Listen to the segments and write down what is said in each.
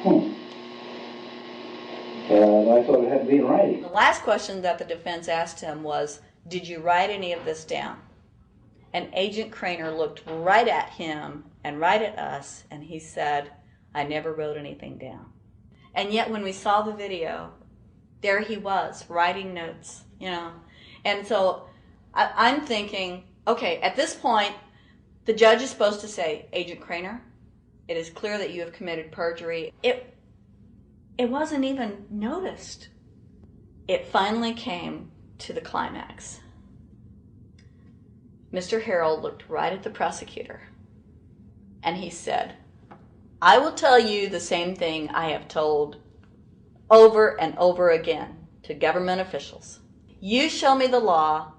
I thought it had to be in writing. The last question that the defense asked him was, did you write any of this down? And Agent Craner looked right at him and right at us, and he said, I never wrote anything down. And yet when we saw the video, there he was, writing notes, you know. And so I'm thinking, okay, at this point, the judge is supposed to say, Agent Craner, it is clear that you have committed perjury. It wasn't even noticed. It finally came to the climax. Mr. Harrell looked right at the prosecutor, and he said, I will tell you the same thing I have told over and over again to government officials. You show me the law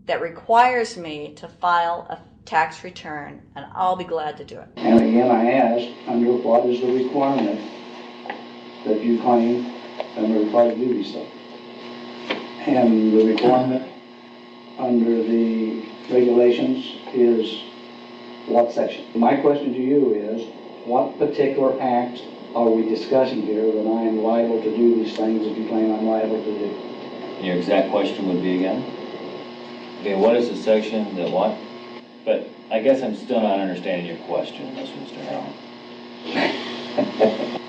that requires me to file a tax return, and I'll be glad to do it. And again, I ask, under what is the requirement that you claim and are required to do these things? And the requirement under the regulations is what section? My question to you is, what particular act are we discussing here that I am liable to do these things that you claim I'm liable to do? Your exact question would be again? Okay, what is the section that what? But I guess I'm still not understanding your question, Mr. Harrell.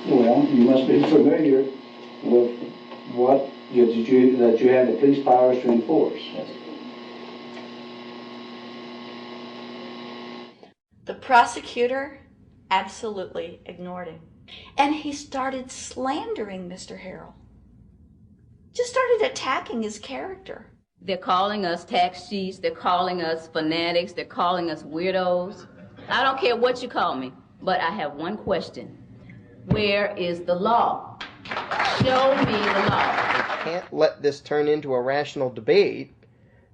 Well, you must be familiar with what that you have the police powers to enforce. Yes. The prosecutor absolutely ignored him. And he started slandering Mr. Harrell. Just started attacking his character. They're calling us tax cheats, they're calling us fanatics, they're calling us weirdos. I don't care what you call me, but I have one question. Where is the law? Show me the law. They can't let this turn into a rational debate,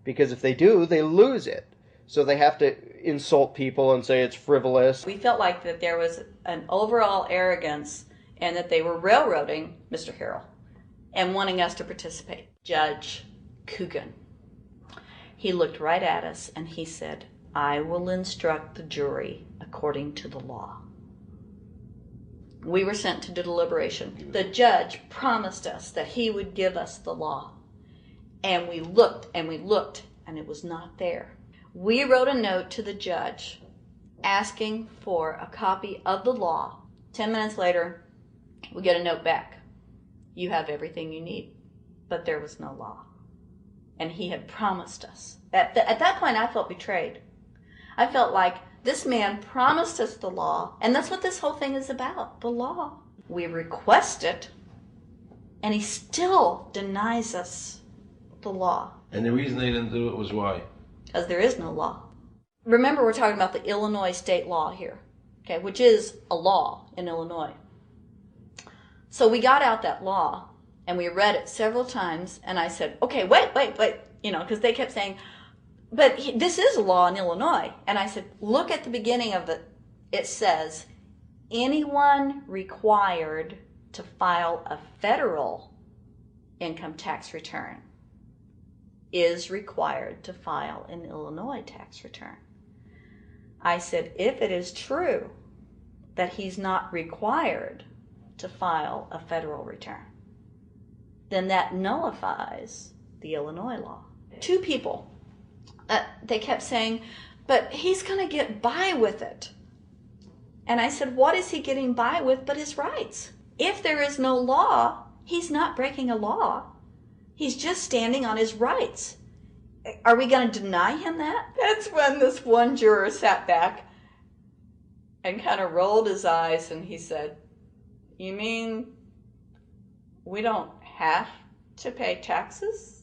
because if they do, they lose it. So they have to insult people and say it's frivolous. We felt like that there was an overall arrogance and that they were railroading Mr. Harrell and wanting us to participate. Judge Coogan, he looked right at us and he said, I will instruct the jury according to the law. We were sent to deliberation. The judge promised us that he would give us the law. And we looked and we looked and it was not there. We wrote a note to the judge asking for a copy of the law. 10 minutes later, we get a note back. You have everything you need. But there was no law. And he had promised us. At that point, I felt betrayed. I felt like this man promised us the law, and that's what this whole thing is about, the law. We request it, and he still denies us the law. And the reason they didn't do it was why? Because there is no law. Remember, we're talking about the Illinois state law here, okay, which is a law in Illinois. So we got out that law, and we read it several times, and I said, okay, wait, you know, because they kept saying, but this is a law in Illinois. And I said, look at the beginning of it. It says, anyone required to file a federal income tax return is required to file an Illinois tax return. I said, if it is true that he's not required to file a federal return, then that nullifies the Illinois law. Two people, they kept saying, but he's going to get by with it. And I said, what is he getting by with but his rights? If there is no law, he's not breaking a law. He's just standing on his rights. Are we going to deny him that? That's when this one juror sat back and kind of rolled his eyes and he said, you mean we don't have to pay taxes?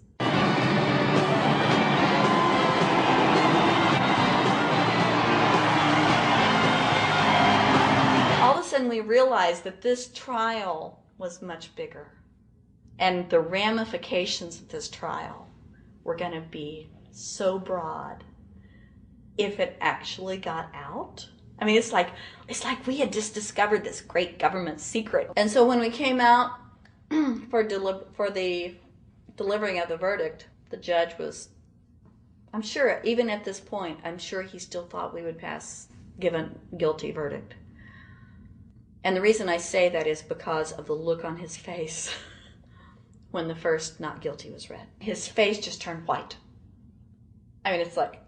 All of a sudden we realized that this trial was much bigger. And the ramifications of this trial were going to be so broad if it actually got out. I mean, it's like we had just discovered this great government secret. And so when we came out for the delivering of the verdict, the judge was, I'm sure, even at this point, I'm sure he still thought we would give a guilty verdict. And the reason I say that is because of the look on his face when the first not guilty was read. His face just turned white. I mean, it's like,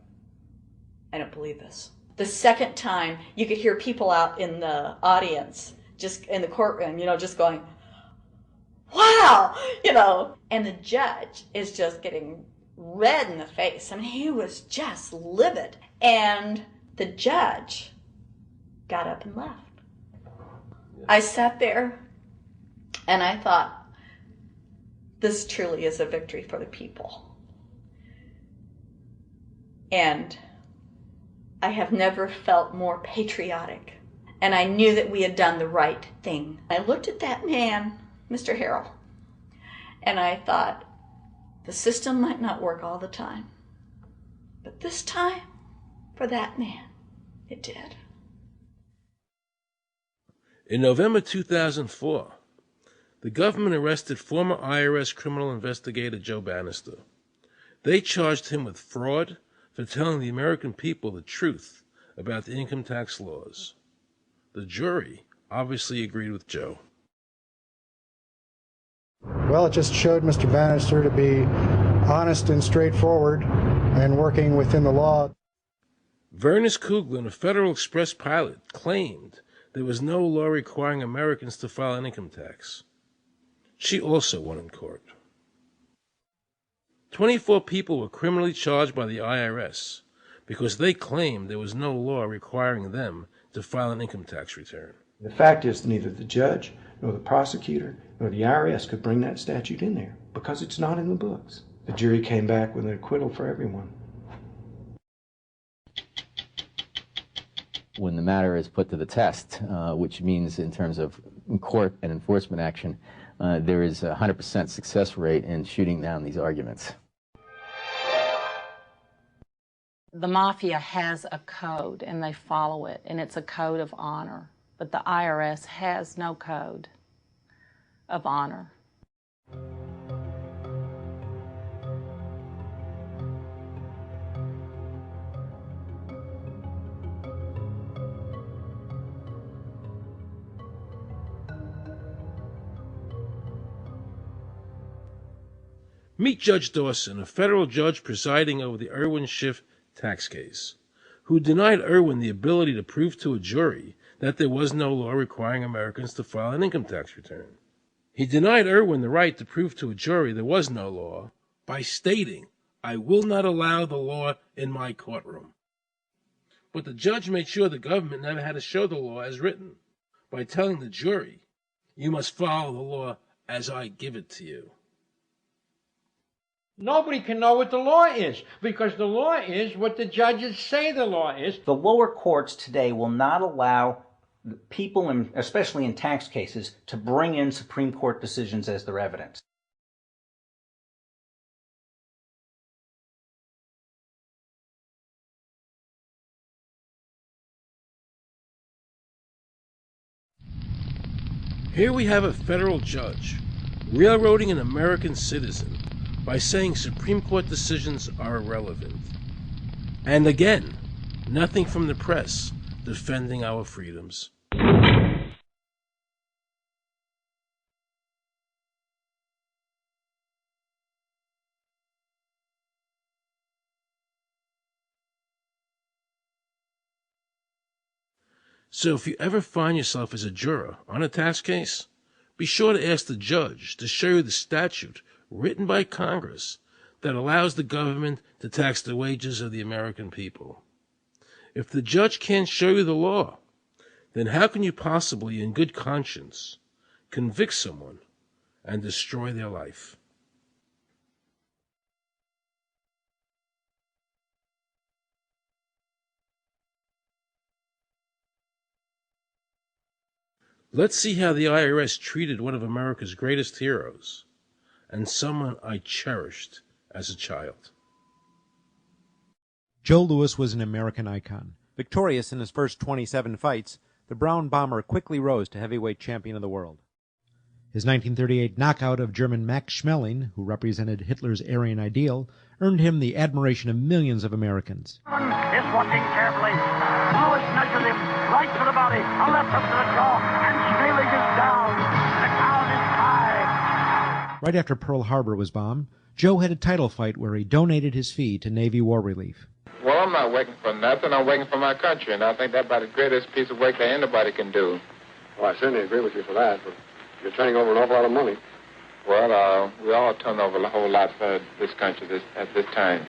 I don't believe this. The second time, you could hear people out in the audience, just in the courtroom, just going, wow, And the judge is just getting red in the face. I mean, he was just livid. And the judge got up and left. I sat there and I thought, this truly is a victory for the people. And I have never felt more patriotic. And I knew that we had done the right thing. I looked at that man, Mr. Harrell, and I thought, the system might not work all the time, but this time, for that man, it did. In November 2004, the government arrested former IRS criminal investigator Joe Bannister. They charged him with fraud for telling the American people the truth about the income tax laws. The jury obviously agreed with Joe. Well, it just showed Mr. Bannister to be honest and straightforward and working within the law. Vernice Kuglin, a Federal Express pilot, claimed there was no law requiring Americans to file an income tax. She also won in court. 24 people were criminally charged by the IRS because they claimed there was no law requiring them to file an income tax return. The fact is, neither the judge, nor the prosecutor, nor the IRS could bring that statute in there because it's not in the books. The jury came back with an acquittal for everyone. When the matter is put to the test, which means in terms of court and enforcement action, there is a 100% success rate in shooting down these arguments. The mafia has a code and they follow it, and it's a code of honor. But the IRS has no code of honor. Meet Judge Dawson, a federal judge presiding over the Irwin Schiff tax case, who denied Irwin the ability to prove to a jury that there was no law requiring Americans to file an income tax return. He denied Irwin the right to prove to a jury there was no law by stating, "I will not allow the law in my courtroom." But the judge made sure the government never had to show the law as written by telling the jury, "You must follow the law as I give it to you." Nobody can know what the law is, because the law is what the judges say the law is. The lower courts today will not allow people, especially in tax cases, to bring in Supreme Court decisions as their evidence. Here we have a federal judge railroading an American citizen by saying Supreme Court decisions are irrelevant. And again, nothing from the press defending our freedoms. So if you ever find yourself as a juror on a tax case, be sure to ask the judge to show you the statute written by Congress that allows the government to tax the wages of the American people. If the judge can't show you the law, then how can you possibly, in good conscience, convict someone and destroy their life? Let's see how the IRS treated one of America's greatest heroes, and someone I cherished as a child. Joe Louis was an American icon. Victorious in his first 27 fights, the Brown Bomber quickly rose to heavyweight champion of the world. His 1938 knockout of German Max Schmeling, who represented Hitler's Aryan ideal, earned him the admiration of millions of Americans. Is watching carefully. Louis measures him right to the body, a left hook to the jaw, and Right after Pearl Harbor was bombed, Joe had a title fight where he donated his fee to Navy War Relief. Well, I'm not working for nothing. I'm working for my country, and I think that's about the greatest piece of work that anybody can do. Well, I certainly agree with you for that, but you're turning over an awful lot of money. Well, we all turn over a whole lot for this country at this time.